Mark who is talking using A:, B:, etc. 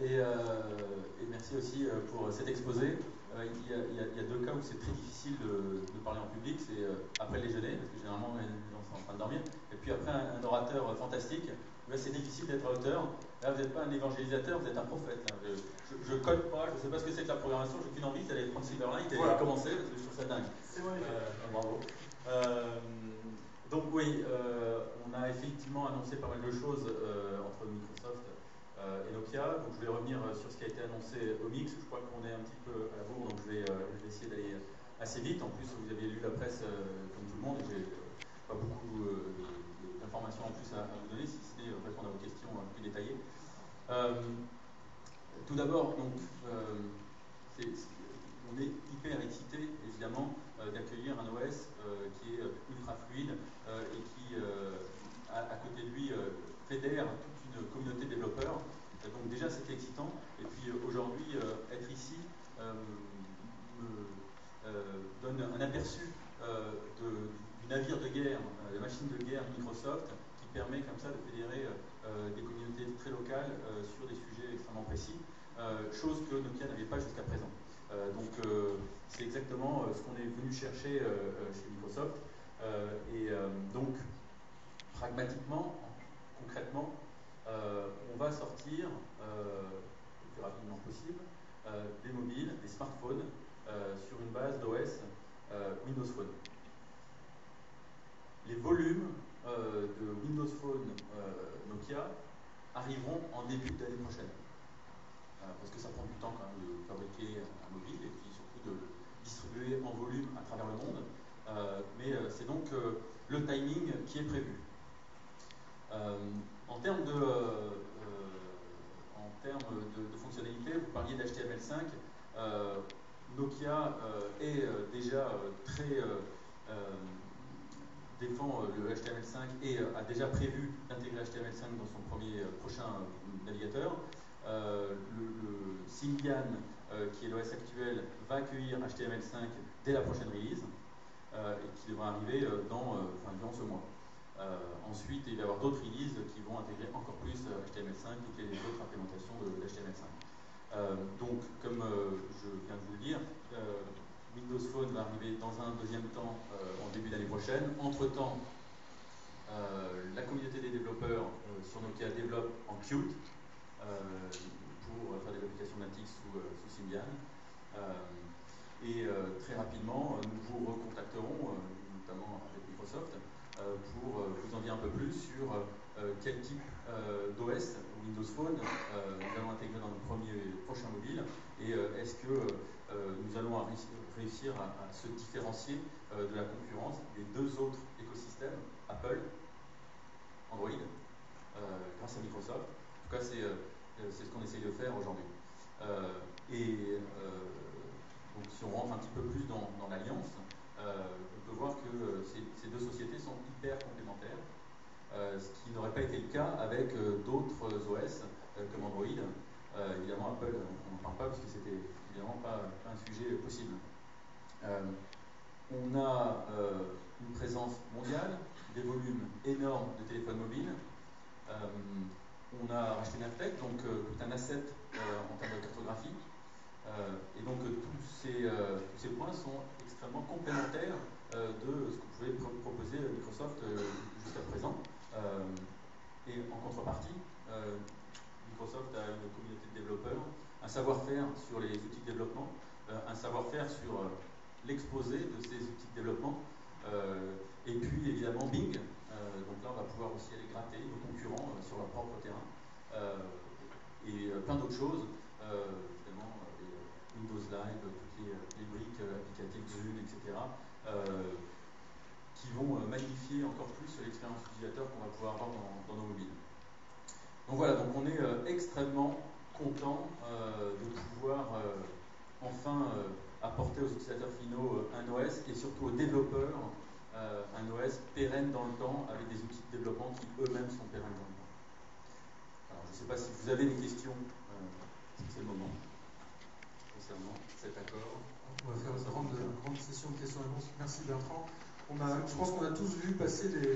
A: et merci aussi pour cet exposé. Il y a deux cas où c'est très difficile de parler en public, c'est après le déjeuner, parce que généralement les gens sont en train de dormir, et puis après un orateur fantastique, là c'est difficile d'être auteur. Là vous n'êtes pas un évangélisateur, vous êtes un prophète. Là. Je code pas, je ne sais pas ce que c'est que la programmation, j'ai qu'une envie, c'est d'aller prendre Silverlight et voilà. Commencer, parce que je trouve ça dingue.
B: C'est vrai.
A: Bravo. Donc oui, on a effectivement annoncé pas mal de choses entre Microsoft et Nokia. Donc je vais revenir sur ce qui a été annoncé au Mix. Je crois qu'on est un petit peu à la bourre, donc je vais essayer d'aller assez vite. En plus, vous avez lu la presse comme tout le monde, et j'ai pas beaucoup d'informations en plus à vous donner, si ce n'est répondre à vos questions plus détaillées. Tout d'abord, donc, on est hyper excité, évidemment, d'accueillir un OS qui est ultra fluide et qui, à côté de lui, fédère toute une communauté de développeurs. Donc déjà, c'était excitant. Et puis aujourd'hui, être ici me donne un aperçu du navire de guerre, la machine de guerre Microsoft, qui permet comme ça de fédérer des communautés très locales sur des sujets extrêmement précis, chose que Nokia n'avait pas jusqu'à présent. Donc c'est exactement ce qu'on est venu chercher chez Microsoft. Donc pragmatiquement, concrètement, on va sortir le plus rapidement possible des mobiles, des smartphones sur une base d'OS Windows Phone. Les volumes de Windows Phone Nokia arriveront en début d'année prochaine. Parce que ça prend du temps quand même de fabriquer un mobile et puis surtout de distribuer en volume à travers le monde. Mais c'est donc le timing qui est prévu. En termes de fonctionnalités, vous parliez d'HTML5. Nokia est déjà très défend le HTML5 et a déjà prévu d'intégrer HTML5 dans son prochain navigateur. Le Symbian, qui est l'OS actuel, va accueillir HTML5 dès la prochaine release et qui devra arriver durant ce mois. Ensuite, il va y avoir d'autres releases qui vont intégrer encore plus HTML5 et les autres implémentations de HTML5. Donc, comme je viens de vous le dire, Windows Phone va arriver dans un deuxième temps en début d'année prochaine. Entre-temps, la communauté des développeurs sur Nokia développe en Qt pour faire des applications natives sous Symbian. Très rapidement, nous vous recontacterons, notamment avec Microsoft, pour vous en dire un peu plus sur quel type d'OS Windows Phone nous allons intégrer dans le prochain mobile et est-ce que nous allons réussir à se différencier de la concurrence des deux autres écosystèmes, Apple, Android, grâce à Microsoft. En tout cas, c'est ce qu'on essaye de faire aujourd'hui. Donc, si on rentre un petit peu plus dans l'alliance, on peut voir que ces deux sociétés sont hyper complémentaires, ce qui n'aurait pas été le cas avec d'autres OS comme Android. Évidemment, Apple, on n'en parle pas parce que c'était évidemment pas un sujet possible. On a une présence mondiale, des volumes énormes de téléphones mobiles. On a racheté Navtech, donc tout un asset en termes de cartographie. Et donc tous ces points sont extrêmement complémentaires de ce que pouvait proposer Microsoft jusqu'à présent. Et en contrepartie, Microsoft a une communauté de développeurs, un savoir-faire sur les outils de développement, un savoir-faire sur l'exposé de ces outils de développement, et puis évidemment Bing. Donc là, on va pouvoir aussi aller gratter nos concurrents sur leur propre terrain, et plein d'autres choses, évidemment Windows Live, toutes les briques applicatives Zoom, etc., qui vont magnifier encore plus l'expérience utilisateur qu'on va pouvoir avoir dans nos mobiles. Donc voilà, donc on est extrêmement content de pouvoir enfin apporter aux utilisateurs finaux un OS et surtout aux développeurs un OS pérenne dans le temps avec des outils de développement qui eux-mêmes sont pérennes dans le temps. Alors je ne sais pas si vous avez des questions, c'est le moment, concernant cet accord.
B: On va faire une grande session de questions-réponses. Merci Bertrand. Je pense qu'on a tous vu passer les